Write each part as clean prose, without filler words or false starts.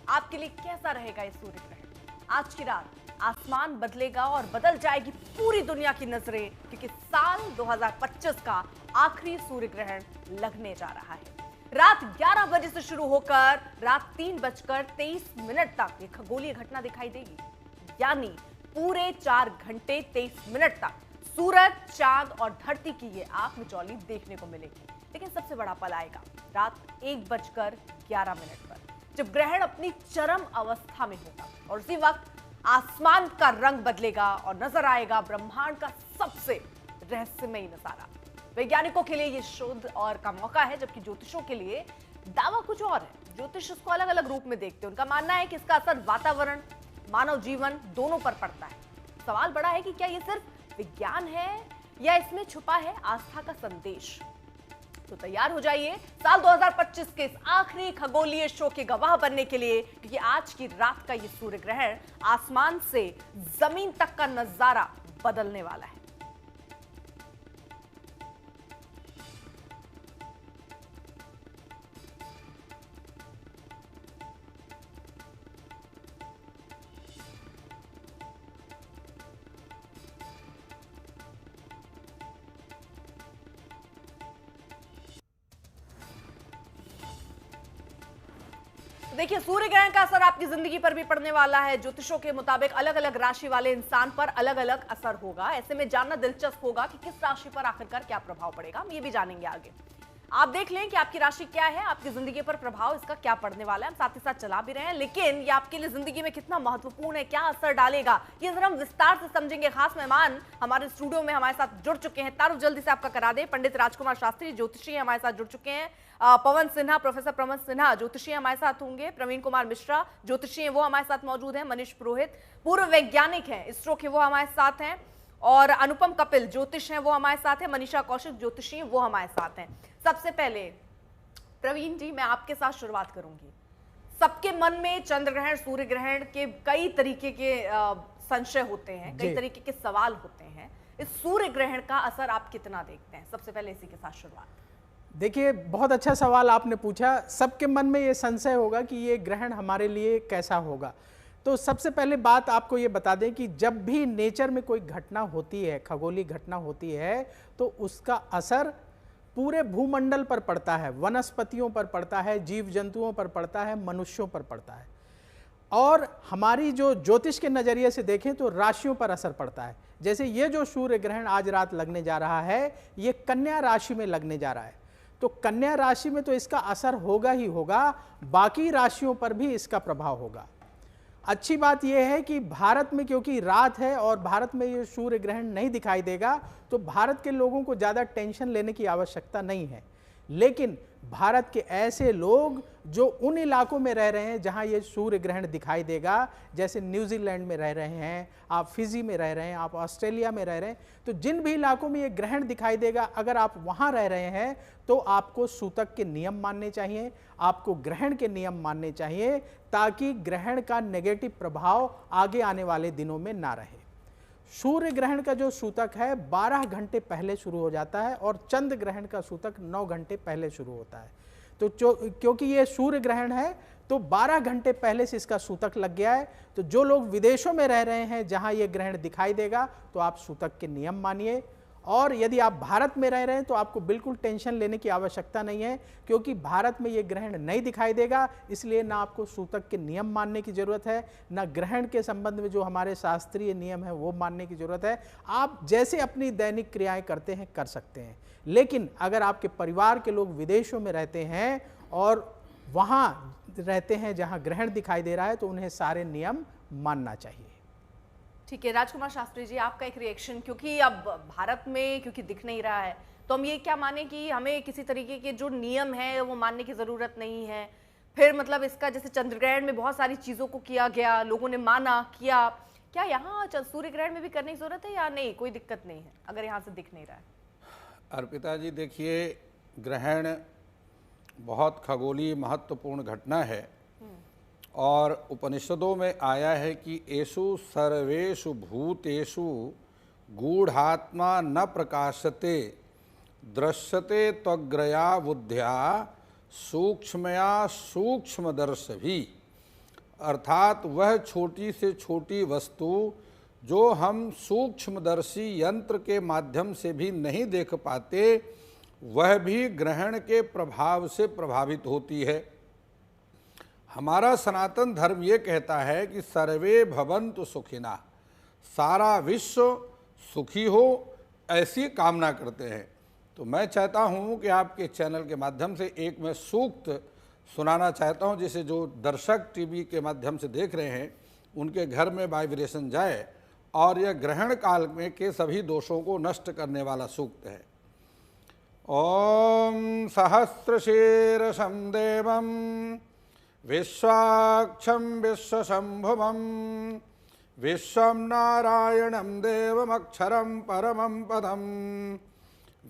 आपके लिए कैसा रहेगा ये सूर्य ग्रहण। आज की रात आसमान बदलेगा और बदल जाएगी पूरी दुनिया की नजरें, क्योंकि साल 2025 का आखिरी सूर्य ग्रहण लगने जा रहा है। रात 11 बजे से शुरू होकर रात 3:23 तक ये खगोलीय घटना दिखाई देगी, यानी पूरे 4 घंटे 23 मिनट तक सूरज, चांद और धरती की ये आंख मिचौली देखने को मिलेगी। लेकिन सबसे बड़ा पल आएगा रात 1:11 पर, जब ग्रहण अपनी चरम अवस्था में होगा और उसी वक्त आसमान का रंग बदलेगा और नजर आएगा ब्रह्मांड का सबसे रहस्यमयी नजारा। वैज्ञानिकों के लिए यह शोध और का मौका है, जबकि ज्योतिषों के लिए दावा कुछ और है। ज्योतिष इसको अलग अलग रूप में देखते हैं। उनका मानना है कि इसका असर वातावरण, मानव जीवन दोनों पर पड़ता है। सवाल बड़ा है कि क्या यह सिर्फ विज्ञान है या इसमें छुपा है आस्था का संदेश। तो तैयार हो जाइए साल 2025 के इस आखिरी खगोलीय शो के गवाह बनने के लिए, क्योंकि आज की रात का ये सूर्य ग्रहण आसमान से जमीन तक का नजारा बदलने वाला है। देखिए, सूर्य ग्रहण का असर आपकी जिंदगी पर भी पड़ने वाला है। ज्योतिषों के मुताबिक अलग अलग राशि वाले इंसान पर अलग अलग असर होगा। ऐसे में जानना दिलचस्प होगा कि किस राशि पर आखिरकार क्या प्रभाव पड़ेगा। हम ये भी जानेंगे आगे। आप देख लें कि आपकी राशि क्या है, आपकी जिंदगी पर प्रभाव इसका क्या पड़ने वाला है। हम साथ ही साथ चला भी रहे हैं, लेकिन ये आपके लिए जिंदगी में कितना महत्वपूर्ण है, क्या असर डालेगा, ये जरा हम विस्तार से समझेंगे। खास मेहमान हमारे स्टूडियो में हमारे साथ जुड़ चुके हैं। तारुफ जल्दी से आपका करा दे। पंडित राजकुमार शास्त्री ज्योतिषी हमारे साथ जुड़ चुके हैं। पवन सिन्हा, प्रोफेसर पवन सिन्हा ज्योतिषी हमारे साथ होंगे। प्रवीण कुमार मिश्रा ज्योतिषी हैं, वो हमारे साथ मौजूद हैं। मनीष पुरोहित पूर्व वैज्ञानिक हैं इसरो के, वो हमारे साथ हैं। और अनुपम कपिल ज्योतिष हैं, वो हमारे साथ हैं। मनीषा कौशिक ज्योतिषी हैं, वो हमारे साथ हैं। सबसे पहले प्रवीण जी, मैं आपके साथ शुरुआत करूंगी। सबके मन में चंद्र ग्रहण, सूर्य ग्रहण के कई तरीके के संशय होते हैं, कई तरीके के सवाल होते हैं। इस सूर्य ग्रहण का असर आप कितना देखते हैं? सबसे पहले इसी के साथ शुरुआत। देखिए, बहुत अच्छा सवाल आपने पूछा। सबके मन में ये संशय होगा कि ये ग्रहण हमारे लिए कैसा होगा। तो सबसे पहले बात आपको ये बता दें कि जब भी नेचर में कोई घटना होती है, खगोलीय घटना होती है, तो उसका असर पूरे भूमंडल पर पड़ता है, वनस्पतियों पर पड़ता है, जीव जंतुओं पर पड़ता है, मनुष्यों पर पड़ता है। और हमारी जो ज्योतिष के नज़रिए से देखें तो राशियों पर असर पड़ता है। जैसे ये जो सूर्य ग्रहण आज रात लगने जा रहा है, ये कन्या राशि में लगने जा रहा है। तो कन्या राशि में तो इसका असर होगा ही होगा, बाकी राशियों पर भी इसका प्रभाव होगा। अच्छी बात यह है कि भारत में क्योंकि रात है और भारत में ये सूर्य ग्रहण नहीं दिखाई देगा, तो भारत के लोगों को ज़्यादा टेंशन लेने की आवश्यकता नहीं है। लेकिन भारत के ऐसे लोग जो उन इलाकों में रह रहे हैं जहां ये सूर्य ग्रहण दिखाई देगा, जैसे न्यूजीलैंड में रह रहे हैं आप, फिजी में रह रहे हैं आप, ऑस्ट्रेलिया में रह रहे हैं, तो जिन भी इलाकों में ये ग्रहण दिखाई देगा, अगर आप वहां रह रहे हैं तो आपको सूतक के नियम मानने चाहिए, आपको ग्रहण के नियम मानने चाहिए, ताकि ग्रहण का नेगेटिव प्रभाव आगे आने वाले दिनों में ना रहे। सूर्य ग्रहण का जो सूतक है 12 घंटे पहले शुरू हो जाता है और चंद्र ग्रहण का सूतक 9 घंटे पहले शुरू होता है। तो क्योंकि ये सूर्य ग्रहण है तो 12 घंटे पहले से इसका सूतक लग गया है। तो जो लोग विदेशों में रह रहे हैं जहां ये ग्रहण दिखाई देगा, तो आप सूतक के नियम मानिए। और यदि आप भारत में रह रहे हैं तो आपको बिल्कुल टेंशन लेने की आवश्यकता नहीं है, क्योंकि भारत में ये ग्रहण नहीं दिखाई देगा, इसलिए ना आपको सूतक के नियम मानने की जरूरत है, ना ग्रहण के संबंध में जो हमारे शास्त्रीय नियम है वो मानने की जरूरत है। आप जैसे अपनी दैनिक क्रियाएं करते हैं कर सकते हैं। लेकिन अगर आपके परिवार के लोग विदेशों में रहते हैं और वहां रहते हैं जहां ग्रहण दिखाई दे रहा है, तो उन्हें सारे नियम मानना चाहिए। ठीक है, राजकुमार शास्त्री जी, आपका एक रिएक्शन, क्योंकि अब भारत में क्योंकि दिख नहीं रहा है, तो हम ये क्या माने कि हमें किसी तरीके के जो नियम है वो मानने की जरूरत नहीं है? फिर मतलब इसका जैसे चंद्र ग्रहण में बहुत सारी चीजों को किया गया, लोगों ने माना किया, क्या यहाँ सूर्य ग्रहण में भी करने की जरूरत है या नहीं? कोई दिक्कत नहीं है अगर यहाँ से दिख नहीं रहा है? अर्पिता जी, देखिए, ग्रहण बहुत खगोलीय महत्वपूर्ण घटना है और उपनिषदों में आया है कि एषु सर्वेषु भूतेषु गूढ़ात्मा न प्रकाशते दृश्यते त्वग्रया बुद्ध्या सूक्ष्मया सूक्ष्मदर्शभी। अर्थात वह छोटी से छोटी वस्तु जो हम सूक्ष्मदर्शी यंत्र के माध्यम से भी नहीं देख पाते, वह भी ग्रहण के प्रभाव से प्रभावित होती है। हमारा सनातन धर्म ये कहता है कि सर्वे भवन्तु सुखिना, सारा विश्व सुखी हो, ऐसी कामना करते हैं। तो मैं चाहता हूँ कि आपके चैनल के माध्यम से एक मैं सूक्त सुनाना चाहता हूँ, जिसे जो दर्शक टीवी के माध्यम से देख रहे हैं उनके घर में वाइब्रेशन जाए और यह ग्रहण काल में के सभी दोषों को नष्ट करने वाला सूक्त है। ओम सहस्रशीर्षं देवं विश्वाक्षं विश्वशंभुवं विश्वं नारायणं देवमक्षरं परमं पदं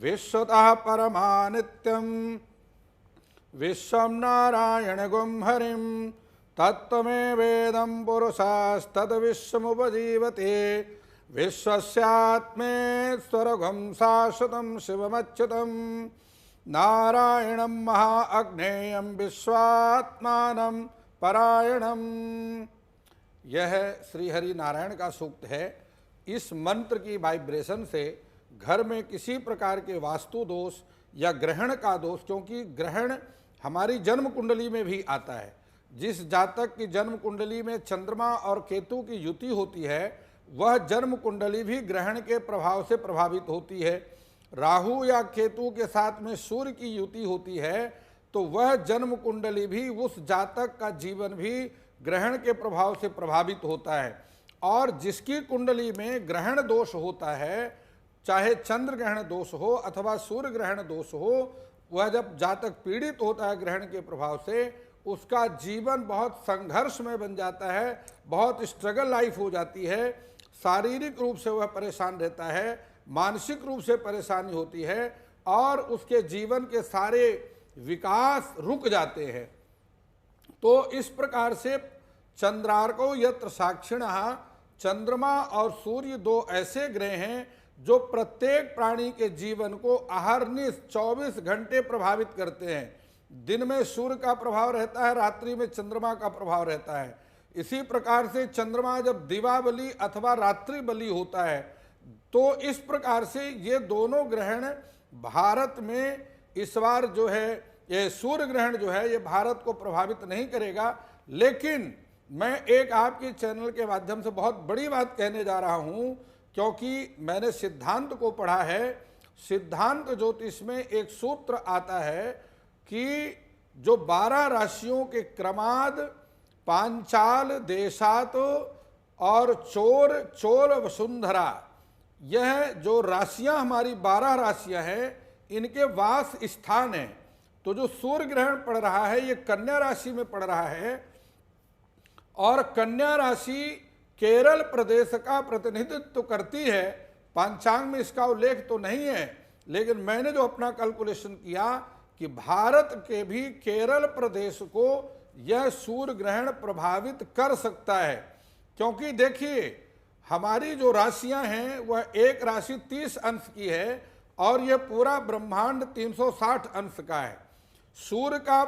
विश्वतः परमानित्यं विश्वं नारायणगुं हरिं तत्त्वमेवेदं पुरुषास्तद्विश्वमुपजीवते विश्वस्यात्मेश्वरगं शाश्वतं शिवमच्युतं नारायणं महाअग्नेयं विश्वात्मानं परायणं। यह श्री हरि नारायण का सूक्त है। इस मंत्र की वाइब्रेशन से घर में किसी प्रकार के वास्तु दोष या ग्रहण का दोष, क्योंकि ग्रहण हमारी जन्म कुंडली में भी आता है। जिस जातक की जन्म कुंडली में चंद्रमा और केतु की युति होती है, वह जन्म कुंडली भी ग्रहण के प्रभाव से प्रभावित होती है। राहु या केतु के साथ में सूर्य की युति होती है, तो वह जन्म कुंडली भी, उस जातक का जीवन भी ग्रहण के प्रभाव से प्रभावित होता है। और जिसकी कुंडली में ग्रहण दोष होता है, चाहे चंद्र ग्रहण दोष हो अथवा सूर्य ग्रहण दोष हो, वह जब जातक पीड़ित होता है ग्रहण के प्रभाव से, उसका जीवन बहुत संघर्ष में बन जाता है, बहुत स्ट्रगल लाइफ हो जाती है। शारीरिक रूप से वह परेशान रहता है, मानसिक रूप से परेशानी होती है और उसके जीवन के सारे विकास रुक जाते हैं। तो इस प्रकार से चंद्रार्को यत्र साक्षिणः, चंद्रमा और सूर्य दो ऐसे ग्रह हैं जो प्रत्येक प्राणी के जीवन को अहर्निश 24 घंटे प्रभावित करते हैं। दिन में सूर्य का प्रभाव रहता है, रात्रि में चंद्रमा का प्रभाव रहता है। इसी प्रकार से चंद्रमा जब दिवाबली अथवा रात्रि बली होता है, तो इस प्रकार से ये दोनों ग्रहण भारत में इस बार जो है, ये सूर्य ग्रहण जो है, ये भारत को प्रभावित नहीं करेगा। लेकिन मैं एक आपके चैनल के माध्यम से बहुत बड़ी बात कहने जा रहा हूं, क्योंकि मैंने सिद्धांत को पढ़ा है। सिद्धांत ज्योतिष में एक सूत्र आता है कि जो 12 राशियों के क्रमाद पांचाल, देशात और चोर, चोल, वसुंधरा, यह जो राशियां हमारी 12 राशियां हैं, इनके वास स्थान है। तो जो सूर्य ग्रहण पड़ रहा है, ये कन्या राशि में पड़ रहा है और कन्या राशि केरल प्रदेश का प्रतिनिधित्व करती है। पंचांग में इसका उल्लेख तो नहीं है, लेकिन मैंने जो अपना कैलकुलेशन किया कि भारत के भी केरल प्रदेश को यह सूर्य ग्रहण प्रभावित कर सकता है। क्योंकि देखिए, हमारी जो राशियां हैं वह एक राशि 30 अंश की है और यह पूरा ब्रह्मांड 360 अंश का है। सूर्य का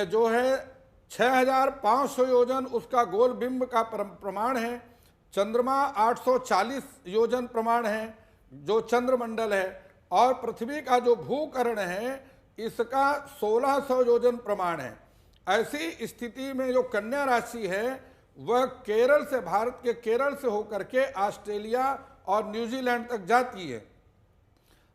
जो है 6500 योजन उसका गोल बिंब का प्रमाण है। चंद्रमा 840 योजन प्रमाण है जो चंद्रमंडल है, और पृथ्वी का जो भूकर्ण है इसका 1600 योजन प्रमाण है। ऐसी स्थिति में जो कन्या राशि है वह केरल से, भारत के केरल से होकर के ऑस्ट्रेलिया और न्यूजीलैंड तक जाती है।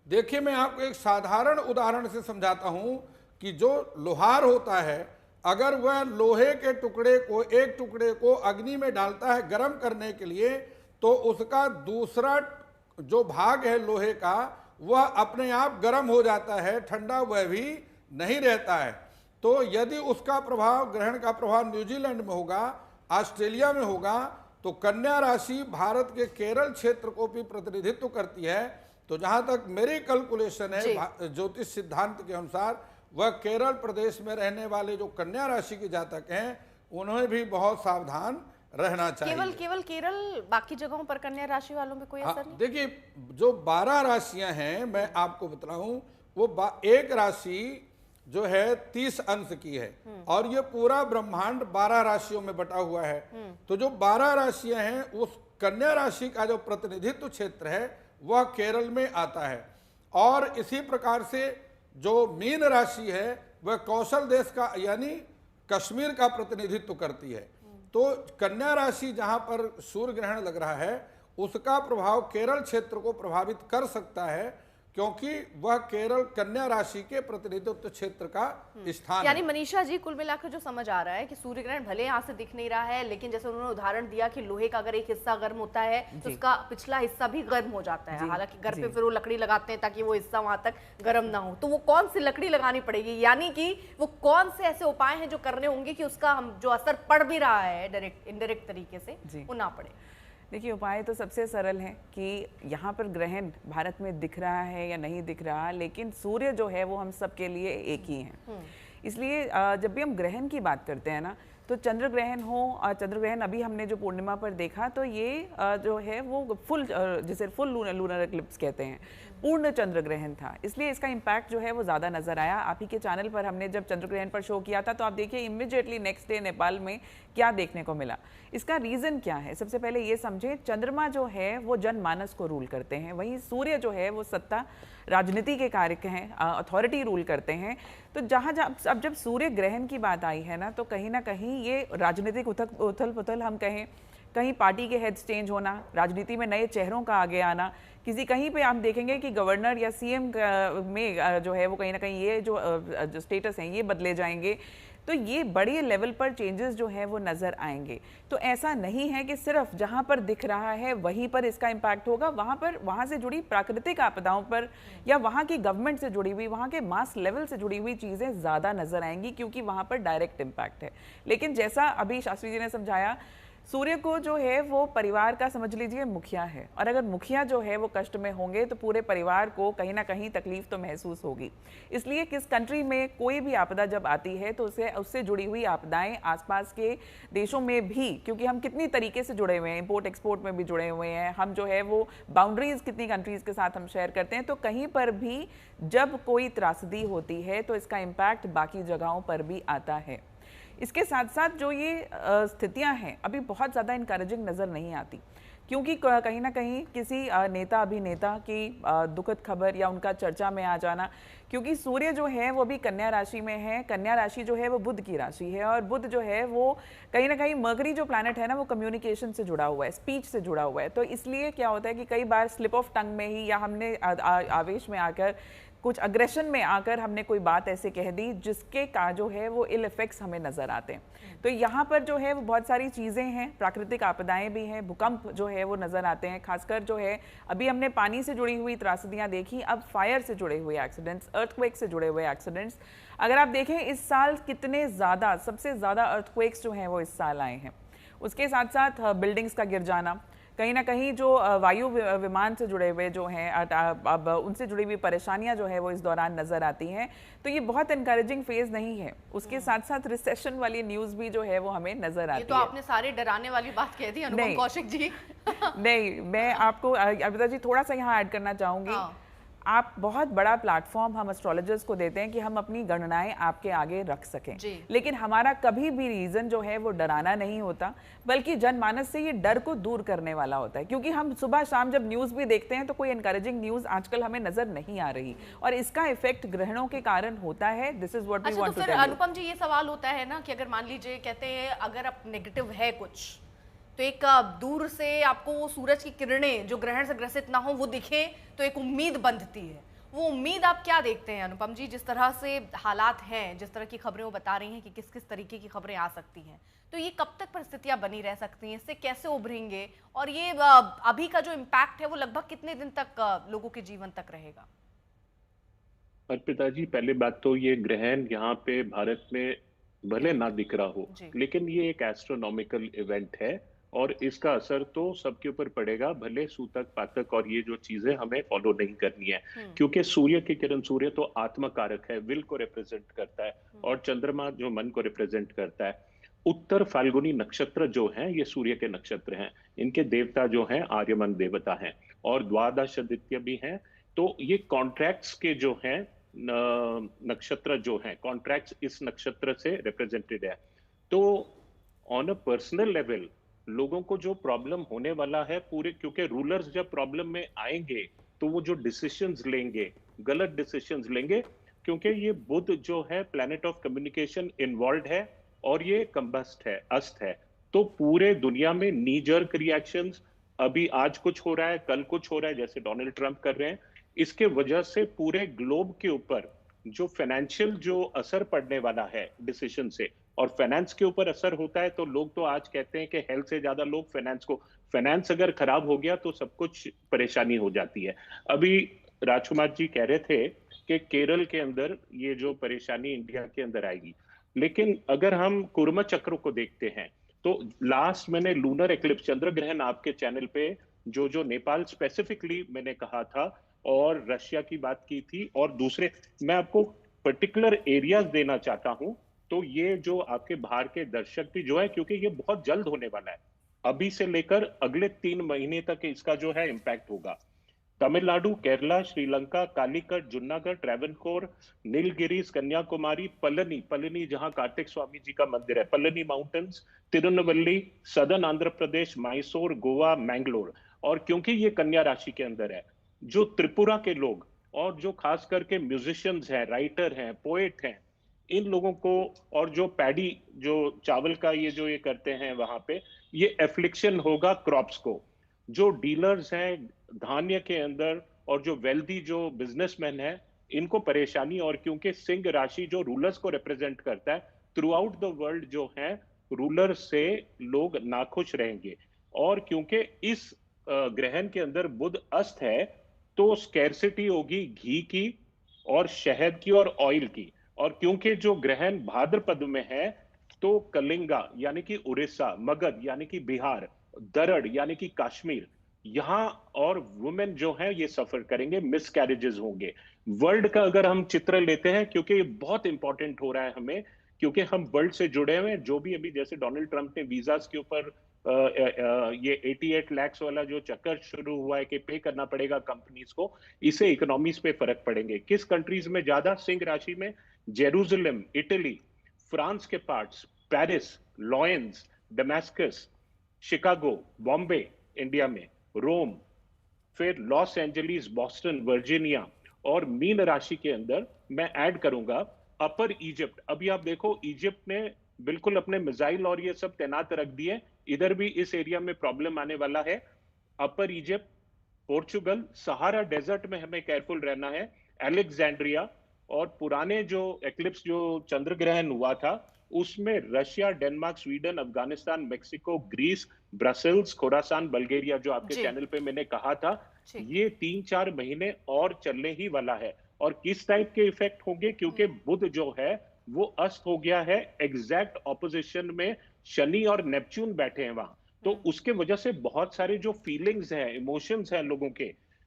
देखिए, मैं आपको एक साधारण उदाहरण से समझाता हूं कि जो लोहार होता है, अगर वह लोहे के टुकड़े को, एक टुकड़े को अग्नि में डालता है गर्म करने के लिए, तो उसका दूसरा जो भाग है लोहे का, वह अपने आप गर्म हो जाता है, ठंडा वह भी नहीं रहता है। तो यदि उसका प्रभाव, ग्रहण का प्रभाव न्यूजीलैंड में होगा, ऑस्ट्रेलिया में होगा, तो कन्या राशि भारत के केरल क्षेत्र को भी प्रतिनिधित्व करती है। तो जहां तक मेरी कैलकुलेशन है ज्योतिष सिद्धांत के अनुसार, वह केरल प्रदेश में रहने वाले जो कन्या राशि के जातक हैं, उन्हें भी बहुत सावधान रहना चाहिए। केवल केरल, बाकी जगहों पर कन्या राशि वालों में कोई असर नहीं? देखिए, जो 12 राशियां हैं मैं आपको बता रहा हूं, वो एक राशि जो है 30 अंश की है और ये पूरा ब्रह्मांड 12 राशियों में बटा हुआ है। तो जो 12 राशियां हैं उस कन्या राशि का जो प्रतिनिधित्व क्षेत्र है वह केरल में आता है और इसी प्रकार से जो मीन राशि है वह कौशल देश का यानी कश्मीर का प्रतिनिधित्व करती है। तो कन्या राशि जहां पर सूर्य ग्रहण लग रहा है उसका प्रभाव केरल क्षेत्र को प्रभावित कर सकता है क्योंकि वह केरल कन्या राशि के प्रतिनिधित्व क्षेत्र का स्थान यानी है। मनीषा जी कुल मिलाकर जो समझ आ रहा है कि सूर्य ग्रहण भले यहाँ से दिख नहीं रहा है, लेकिन जैसे उन्होंने उदाहरण दिया कि लोहे का अगर एक हिस्सा गर्म होता है तो उसका पिछला हिस्सा भी गर्म हो जाता है। हालांकि घर पे फिर वो लकड़ी लगाते हैं ताकि वो हिस्सा वहां तक गर्म ना हो। तो वो कौन सी लकड़ी लगानी पड़ेगी, यानी कि वो कौन से ऐसे उपाय हैं जो करने होंगे कि उसका हम जो असर पड़ भी रहा है डायरेक्ट इनडायरेक्ट तरीके से वो ना पड़े। देखिए, उपाय तो सबसे सरल है कि यहाँ पर ग्रहण भारत में दिख रहा है या नहीं दिख रहा, लेकिन सूर्य जो है वो हम सब के लिए एक ही है। इसलिए जब भी हम ग्रहण की बात करते हैं ना, तो चंद्र ग्रहण हो, चंद्र ग्रहण अभी हमने जो पूर्णिमा पर देखा तो ये जो है वो फुल, जिसे फुल लूनर एक्लिप्स कहते हैं, पूर्ण चंद्र ग्रहण था। इसलिए इसका इम्पैक्ट जो है वो ज़्यादा नजर आया। आप ही के चैनल पर हमने जब चंद्र ग्रहण पर शो किया था तो आप देखिए इमीडिएटली नेक्स्ट डे नेपाल में क्या देखने को मिला। इसका रीज़न क्या है, सबसे पहले ये समझें, चंद्रमा जो है वो जनमानस को रूल करते हैं, वहीं सूर्य जो है वो सत्ता राजनीति के कारक हैं, अथॉरिटी रूल करते हैं। तो जहाँ अब जब सूर्य ग्रहण की बात आई है ना, तो कहीं ना कहीं ये राजनीतिक उथल पुथल हम कहें, कहीं पार्टी के हेड्स चेंज होना, राजनीति में नए चेहरों का आगे आना, किसी कहीं पे हम देखेंगे कि गवर्नर या सीएम में जो है वो कहीं ना कहीं ये जो स्टेटस हैं ये बदले जाएंगे। तो ये बड़े लेवल पर चेंजेस जो है वो नज़र आएंगे। तो ऐसा नहीं है कि सिर्फ जहाँ पर दिख रहा है वहीं पर इसका इम्पैक्ट होगा, वहाँ से जुड़ी प्राकृतिक आपदाओं पर या वहाँ की गवर्नमेंट से जुड़ी हुई, वहाँ के मास लेवल से जुड़ी हुई चीज़ें ज़्यादा नज़र आएंगी क्योंकि वहाँ पर डायरेक्ट इम्पैक्ट है। लेकिन जैसा अभी शास्त्री जी ने समझाया, सूर्य को जो है वो परिवार का समझ लीजिए मुखिया है, और अगर मुखिया जो है वो कष्ट में होंगे तो पूरे परिवार को कहीं ना कहीं तकलीफ तो महसूस होगी। इसलिए किस कंट्री में कोई भी आपदा जब आती है तो उससे जुड़ी हुई आपदाएं आसपास के देशों में भी, क्योंकि हम कितनी तरीके से जुड़े हुए हैं, इंपोर्ट एक्सपोर्ट में भी जुड़े हुए हैं, हम जो है वो बाउंड्रीज कितनी कंट्रीज के साथ हम शेयर करते हैं, तो कहीं पर भी जब कोई त्रासदी होती है तो इसका इम्पैक्ट बाकी जगहों पर भी आता है। इसके साथ साथ जो ये स्थितियां हैं अभी बहुत ज़्यादा इनकरेजिंग नज़र नहीं आती, क्योंकि कहीं ना कहीं किसी नेता अभिनेता की दुखद खबर या उनका चर्चा में आ जाना, क्योंकि सूर्य जो है वो भी कन्या राशि में है। कन्या राशि जो है वो बुध की राशि है, और बुध जो है वो कहीं ना कहीं मर्करी जो प्लैनेट है ना वो कम्युनिकेशन से जुड़ा हुआ है, स्पीच से जुड़ा हुआ है। तो इसलिए क्या होता है कि कई बार स्लिप ऑफ टंग में ही या हमने आवेश में आकर कुछ अग्रेशन में आकर हमने कोई बात ऐसे कह दी जिसके का जो है वो इल इफेक्ट्स हमें नजर आते हैं। तो यहाँ पर जो है वो बहुत सारी चीज़ें हैं, प्राकृतिक आपदाएं भी हैं, भूकंप जो है वो नज़र आते हैं, खासकर जो है अभी हमने पानी से जुड़ी हुई त्रासदियाँ देखी, अब फायर से जुड़े हुए एक्सीडेंट्स, अर्थक्वेक से जुड़े हुए एक्सीडेंट्स। अगर आप देखें इस साल कितने ज़्यादा, सबसे ज़्यादा अर्थक्वेक्स जो हैं वो इस साल आए हैं। उसके साथ साथ बिल्डिंग्स का गिर जाना, कहीं ना कहीं जो वायु विमान से जुड़े हुए जो हैं अब उनसे जुड़ी हुई परेशानियां जो है वो इस दौरान नज़र आती हैं। तो ये बहुत इनकरेजिंग फेज नहीं है। उसके साथ साथ रिसेशन वाली न्यूज़ भी जो है वो हमें नज़र आती है। ये तो आपने सारे डराने वाली बात कह दी अनुपम कौशिक जी। नहीं, मैं आपको अभिता जी थोड़ा सा यहाँ ऐड करना चाहूँगी। आप बहुत बड़ा प्लेटफॉर्म हम एस्ट्रोलॉजर्स को देते हैं कि हम अपनी गणनाएं आपके आगे रख सकें, लेकिन हमारा कभी भी रीजन जो है वो डराना नहीं होता, बल्कि जनमानस से ये डर को दूर करने वाला होता है। क्योंकि हम सुबह शाम जब न्यूज़ भी देखते हैं तो कोई एनकरेजिंग न्यूज़ आजकल हमें नजर नहीं आ रही, और इसका इफेक्ट ग्रहणों के कारण होता है। This is what we want to tell you. Anupam ji, ये सवाल होता है ना कि अगर मान लीजिए कहते हैं अगर अब नेगेटिव है कुछ, तो एक दूर से आपको वो सूरज की किरणें जो ग्रहण से ग्रसित ना हो वो दिखे तो एक उम्मीद बंधती है। वो उम्मीद आप क्या देखते हैं अनुपम जी, जिस तरह से हालात हैं, जिस तरह की खबरें वो बता रही हैं कि किस किस तरीके की खबरें आ सकती हैं, तो ये कब तक परिस्थितियां बनी रह सकती हैं, इससे कैसे उभरेंगे, और ये अभी का जो इम्पैक्ट है वो लगभग कितने दिन तक लोगों के जीवन तक रहेगा? अर्पिता जी, पहली बात तो ये ग्रहण यहाँ पे भारत में भले ना दिख रहा हो, लेकिन ये एक एस्ट्रोनॉमिकल इवेंट है और इसका असर तो सबके ऊपर पड़ेगा, भले सूतक पातक और ये जो चीजें हमें फॉलो नहीं करनी है, क्योंकि सूर्य की किरण, सूर्य तो आत्मा कारक है, विल को रिप्रेजेंट करता है, और चंद्रमा जो मन को रिप्रेजेंट करता है। उत्तर फाल्गुनी नक्षत्र जो है ये सूर्य के नक्षत्र हैं, इनके देवता जो हैं आर्यमन देवता हैं, और द्वादश आदित्य भी हैं। तो ये कॉन्ट्रैक्ट्स के जो हैं नक्षत्र जो है, कॉन्ट्रैक्ट्स इस नक्षत्र से रिप्रेजेंटेड है। तो ऑन अ पर्सनल लेवल लोगों को जो प्रॉब्लम होने वाला है पूरे, क्योंकि रूलर्स जब प्रॉब्लम में आएंगे तो वो जो डिसीजंस लेंगे, गलत डिसीजंस लेंगे, क्योंकि ये बुध जो है प्लैनेट ऑफ कम्युनिकेशन इन्वॉल्व है और ये कंबस्ट है, अस्त है। तो पूरे दुनिया में नी जर्क रिएक्शंस, अभी आज कुछ हो रहा है, कल कुछ हो रहा है, जैसे डोनाल्ड ट्रंप कर रहे हैं, इसके वजह से पूरे ग्लोब के ऊपर जो फाइनेंशियल जो असर पड़ने वाला है डिसीजन से, और फाइनेंस के ऊपर असर होता है, तो लोग तो आज कहते हैं कि हेल्थ से ज्यादा लोग फाइनेंस अगर खराब हो गया तो सब कुछ परेशानी हो जाती है। अभी राजकुमार जी कह रहे थे कि केरल के अंदर ये जो परेशानी इंडिया के अंदर आएगी, लेकिन अगर हम कुर्म चक्र को देखते हैं तो लास्ट मैंने लूनर एक्लिप्स, चंद्र ग्रहण आपके चैनल पे जो नेपाल स्पेसिफिकली मैंने कहा था और रशिया की बात की थी, और दूसरे मैं आपको पर्टिकुलर एरियाज देना चाहता हूं। तो ये जो आपके बाहर के दर्शक भी जो है, क्योंकि ये बहुत जल्द होने वाला है, अभी से लेकर अगले 3 महीने तक इसका जो है इम्पैक्ट होगा। तमिलनाडु, केरला, श्रीलंका, कालीकट, जुन्नागढ़, ट्रैवनकोर, नीलगिरीज, कन्याकुमारी, पलनी जहां कार्तिक स्वामी जी का मंदिर है, पलनी माउंटेन्स, तिरुनवल्ली, सदर्न आंध्र प्रदेश, मैसूर, गोवा, मैंगलोर। और क्योंकि ये कन्या राशि के अंदर है, जो त्रिपुरा के लोग और जो खास करके म्यूजिशियंस हैं, राइटर हैं, पोएट हैं, इन लोगों को, और जो पैडी, जो चावल का ये करते हैं वहां पे, ये एफ्लिक्शन होगा क्रॉप्स को। जो डीलर्स हैं धान्य के अंदर और जो वेल्दी जो बिजनेसमैन है, इनको परेशानी। और क्योंकि सिंह राशि जो रूलर्स को रिप्रेजेंट करता है, थ्रू आउट द वर्ल्ड जो है रूलर से लोग नाखुश रहेंगे। और क्योंकि इस ग्रहण के अंदर बुध अस्त है, तो स्कैरसिटी होगी घी की और शहद की और ऑयल की। और क्योंकि जो ग्रहण भाद्रपद में है, तो कलिंगा यानी कि उड़ीसा, मगध यानी कि बिहार, दरड़ यानी कि कश्मीर, यहां और वुमेन जो है ये सफर करेंगे, मिस कैरेजेस होंगे। वर्ल्ड का अगर हम चित्र लेते हैं, क्योंकि ये बहुत इंपॉर्टेंट हो रहा है हमें, क्योंकि हम वर्ल्ड से जुड़े हुए हैं। जो भी अभी जैसे डोनाल्ड ट्रंप ने वीजास के ऊपर ये 88 लाख वाला जो चक्कर शुरू हुआ है कि पे करना पड़ेगा कंपनीज को, इससे इकोनॉमीज पे फर्क पड़ेंगे। किस कंट्रीज में ज्यादा? सिंह राशि में जेरूसलम, इटली, फ्रांस के parts, Paris, lions, Damascus, Chicago, Bombay India में, रोम, फिर लॉस एंजलिस, बॉस्टन, वर्जीनिया। और मीन राशि के अंदर मैं ऐड करूंगा अपर इजिप्ट। अभी आप देखो इजिप्ट ने बिल्कुल अपने मिसाइल और ये सब तैनात रख दिए, इधर भी इस एरिया में प्रॉब्लम आने वाला है। अपर इजिप्ट, पोर्चुगल, सहारा डेजर्ट में हमें केयरफुल रहना है, अलेक्जेंड्रिया। और पुराने जो एक्लिप्स जो चंद्र ग्रहण हुआ था, उसमें Russia, Denmark, Sweden, Afghanistan, Mexico, Greece, Brussels, Khorasan, Bulgaria, जो आपके चैनल पे मैंने कहा था, ये 3-4 महीने और चलने ही वाला है। और किस टाइप के इफेक्ट होंगे? क्योंकि बुध जो है वो अस्त हो गया है, एग्जैक्ट ऑपोजिशन में शनि और नेपच्यून बैठे हैं वहां। तो उसके वजह से बहुत सारे जो फीलिंग्स हैं, इमोशंस हैं लोगों के,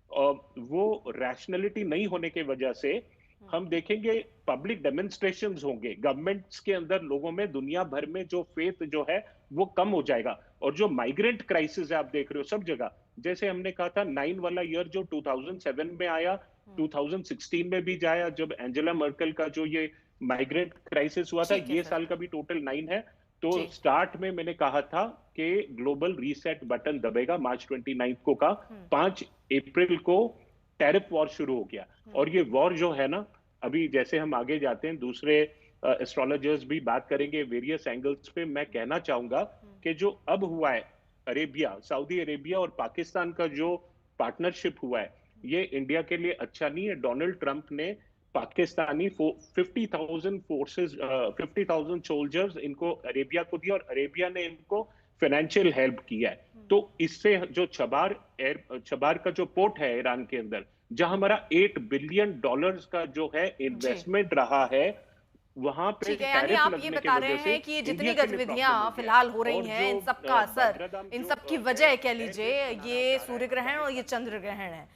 वो रैशनैलिटी नहीं होने की वजह से हम देखेंगे पब्लिक डेमोन्स्ट्रेशंस होंगे गवर्नमेंट्स के अंदर, लोगों में, दुनिया भर में जो फेथ जो है वो कम हो जाएगा। और जो माइग्रेंट क्राइसिस है आप देख रहे हो सब जगह, जैसे हमने कहा था 9 वाला ईयर जो 2007 में आया, 2016 में भी जाया जब एंजेला मर्केल का जो ये माइग्रेंट क्राइसिस हुआ था, ये साल का भी टोटल 9 है। तो स्टार्ट में मैंने कहा था कि ग्लोबल रीसेट बटन दबेगा मार्च 29 को का, 5 अप्रैल को टैरिफ वॉर शुरू हो गया। और ये वॉर जो है ना, अभी जैसे हम आगे जाते हैं, दूसरे एस्ट्रोलॉजर्स भी बात करेंगे वेरियस एंगल्स पे, मैं कहना चाहूंगा कि जो अब हुआ है अरेबिया, सऊदी अरेबिया और पाकिस्तान का जो पार्टनरशिप हुआ है, ये इंडिया के लिए अच्छा नहीं है। डोनाल्ड ट्रंप ने पाकिस्तानी 50,000 फोर्सेस, 50,000 सोल्जर्स इनको अरेबिया को दिया, और अरेबिया ने इनको फाइनेंशियल हेल्प किया है। तो इससे जो छबार का जो पोर्ट है ईरान के अंदर, जहां हमारा $8 बिलियन का जो है इन्वेस्टमेंट रहा है, वहां पे ठीक है। यानी आप ये बता रहे हैं कि ये जितनी गतिविधियां फिलहाल हो रही हैं, इन सब का असर, इन सब की वजह कह लीजिए, ये सूर्य ग्रहण और ये चंद्र ग्रहण है।